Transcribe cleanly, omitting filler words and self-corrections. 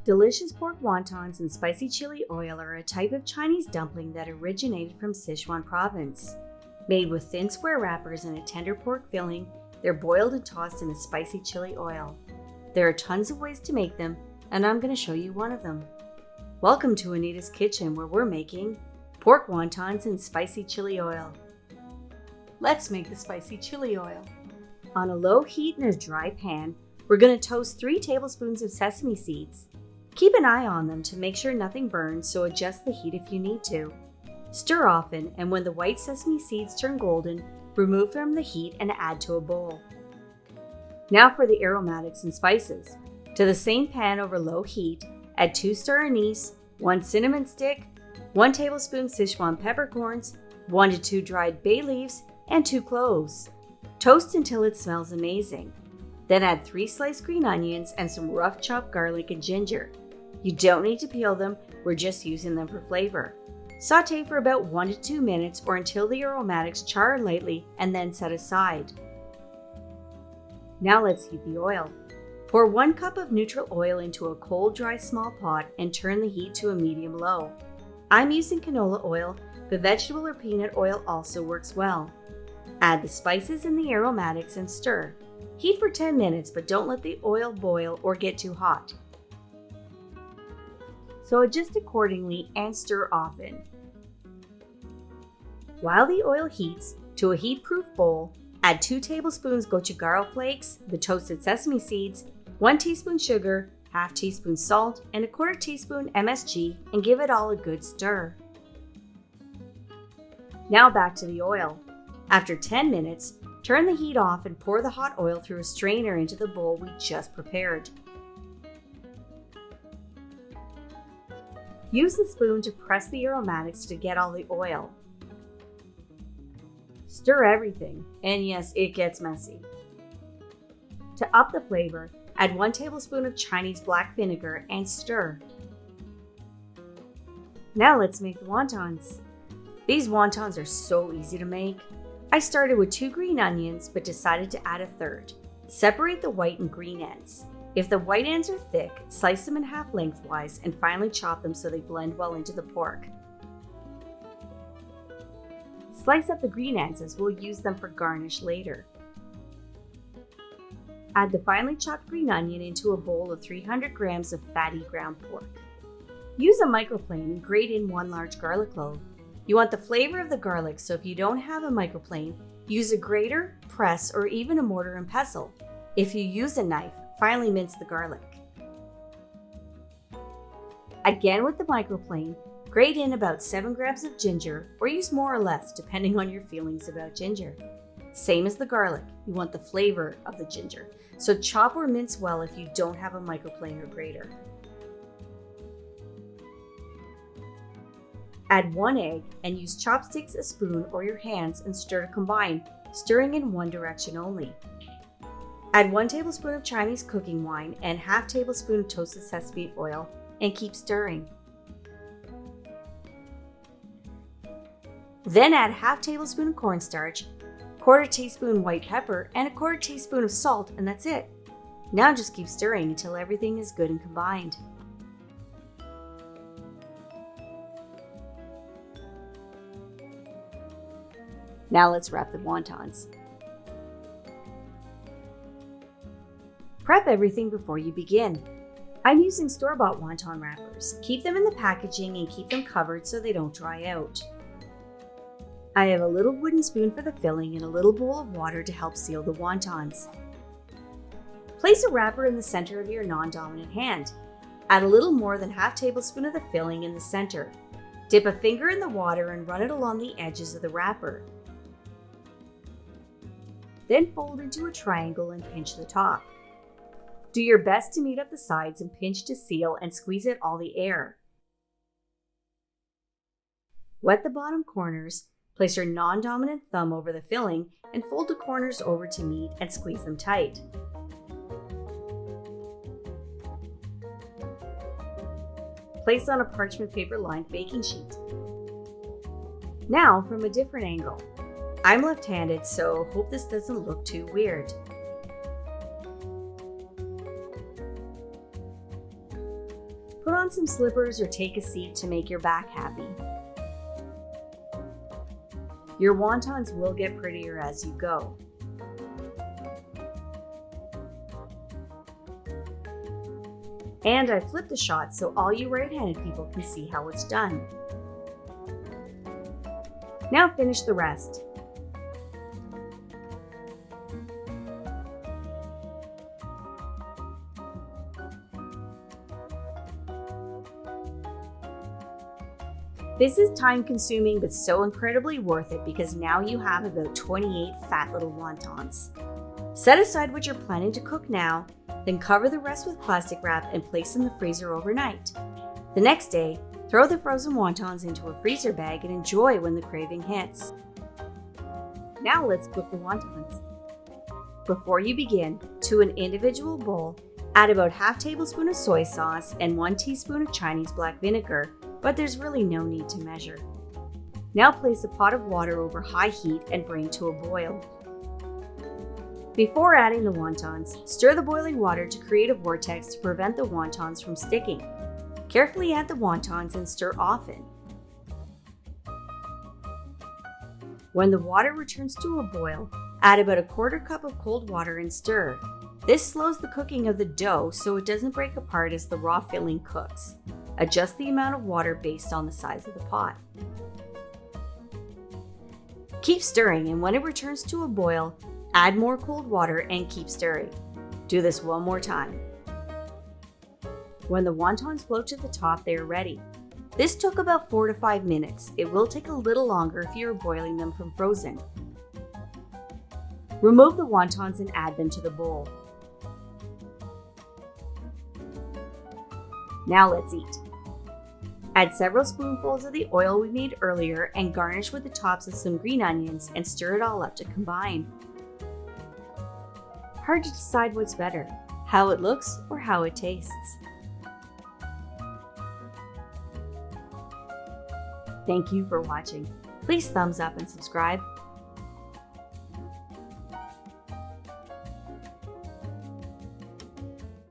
Delicious pork wontons and spicy chili oil are a type of Chinese dumpling that originated from Sichuan province. Made with thin square wrappers and a tender pork filling, they're boiled and tossed in a spicy chili oil. There are tons of ways to make them, and I'm going to show you one of them. Welcome to Anita's kitchen, where we're making pork wontons in spicy chili oil. Let's make the spicy chili oil. On a low heat in a dry pan, we're going to toast 3 tablespoons of sesame seeds. Keep an eye on them to make sure nothing burns, so adjust the heat if you need to. Stir often, and when the white sesame seeds turn golden, remove from the heat and add to a bowl. Now for the aromatics and spices. To the same pan over low heat, add 2 star anise, 1 cinnamon stick, 1 tablespoon Sichuan peppercorns, 1 to 2 dried bay leaves, and 2 cloves. Toast until it smells amazing. Then add 3 sliced green onions and some rough chopped garlic and ginger. You don't need to peel them, we're just using them for flavor. Sauté for about 1 to 2 minutes or until the aromatics char lightly, and then set aside. Now let's heat the oil. Pour 1 cup of neutral oil into a cold, dry small pot and turn the heat to a medium-low. I'm using canola oil, but vegetable or peanut oil also works well. Add the spices and the aromatics and stir. Heat for 10 minutes, but don't let the oil boil or get too hot. So adjust accordingly and stir often. While the oil heats, to a heat-proof bowl, add 2 tablespoons Gochugaru flakes, the toasted sesame seeds, 1 teaspoon sugar, half teaspoon salt, and 1/4 teaspoon MSG, and give it all a good stir. Now back to the oil. After 10 minutes, turn the heat off and pour the hot oil through a strainer into the bowl we just prepared. Use the spoon to press the aromatics to get all the oil. Stir everything, and yes, it gets messy. To up the flavor, add 1 tablespoon of Chinese black vinegar and stir. Now let's make the wontons. These wontons are so easy to make. I started with 2 green onions, but decided to add a third. Separate the white and green ends. If the white ends are thick, slice them in half lengthwise and finely chop them so they blend well into the pork. Slice up the green ends as we'll use them for garnish later. Add the finely chopped green onion into a bowl of 300 grams of fatty ground pork. Use a microplane and grate in 1 large garlic clove. You want the flavor of the garlic, so if you don't have a microplane, use a grater, press, or even a mortar and pestle. If you use a knife, finely mince the garlic. Again with the microplane, grate in about 7 grams of ginger, or use more or less depending on your feelings about ginger. Same as the garlic, you want the flavor of the ginger, so chop or mince well if you don't have a microplane or grater. Add 1 egg and use chopsticks, a spoon, or your hands and stir to combine, stirring in one direction only. Add 1 tablespoon of Chinese cooking wine and half tablespoon of toasted sesame oil and keep stirring. Then add half tablespoon of cornstarch, 1/4 teaspoon white pepper, and 1/4 teaspoon of salt, and that's it. Now just keep stirring until everything is good and combined. Now let's wrap the wontons. Prep everything before you begin. I'm using store-bought wonton wrappers. Keep them in the packaging and keep them covered so they don't dry out. I have a little wooden spoon for the filling and a little bowl of water to help seal the wontons. Place a wrapper in the center of your non-dominant hand. Add a little more than half tablespoon of the filling in the center. Dip a finger in the water and run it along the edges of the wrapper. Then fold into a triangle and pinch the top. Do your best to meet up the sides and pinch to seal and squeeze out all the air. Wet the bottom corners, place your non-dominant thumb over the filling, and fold the corners over to meet and squeeze them tight. Place on a parchment paper lined baking sheet. Now from a different angle. I'm left-handed, so hope this doesn't look too weird. Put on some slippers or take a seat to make your back happy. Your wontons will get prettier as you go. And I flipped the shot so all you right-handed people can see how it's done. Now finish the rest. This is time-consuming but so incredibly worth it because now you have about 28 fat little wontons. Set aside what you're planning to cook now, then cover the rest with plastic wrap and place in the freezer overnight. The next day, throw the frozen wontons into a freezer bag and enjoy when the craving hits. Now let's cook the wontons. Before you begin, to an individual bowl, add about half tablespoon of soy sauce and 1 teaspoon of Chinese black vinegar, but there's really no need to measure. Now place a pot of water over high heat and bring to a boil. Before adding the wontons, stir the boiling water to create a vortex to prevent the wontons from sticking. Carefully add the wontons and stir often. When the water returns to a boil, add about a quarter cup of cold water and stir. This slows the cooking of the dough so it doesn't break apart as the raw filling cooks. Adjust the amount of water based on the size of the pot. Keep stirring, and when it returns to a boil, add more cold water and keep stirring. Do this one more time. When the wontons float to the top, they are ready. This took about 4 to 5 minutes. It will take a little longer if you are boiling them from frozen. Remove the wontons and add them to the bowl. Now let's eat. Add several spoonfuls of the oil we made earlier and garnish with the tops of some green onions and stir it all up to combine. Hard to decide what's better, how it looks or how it tastes. Thank you for watching. Please thumbs up and subscribe.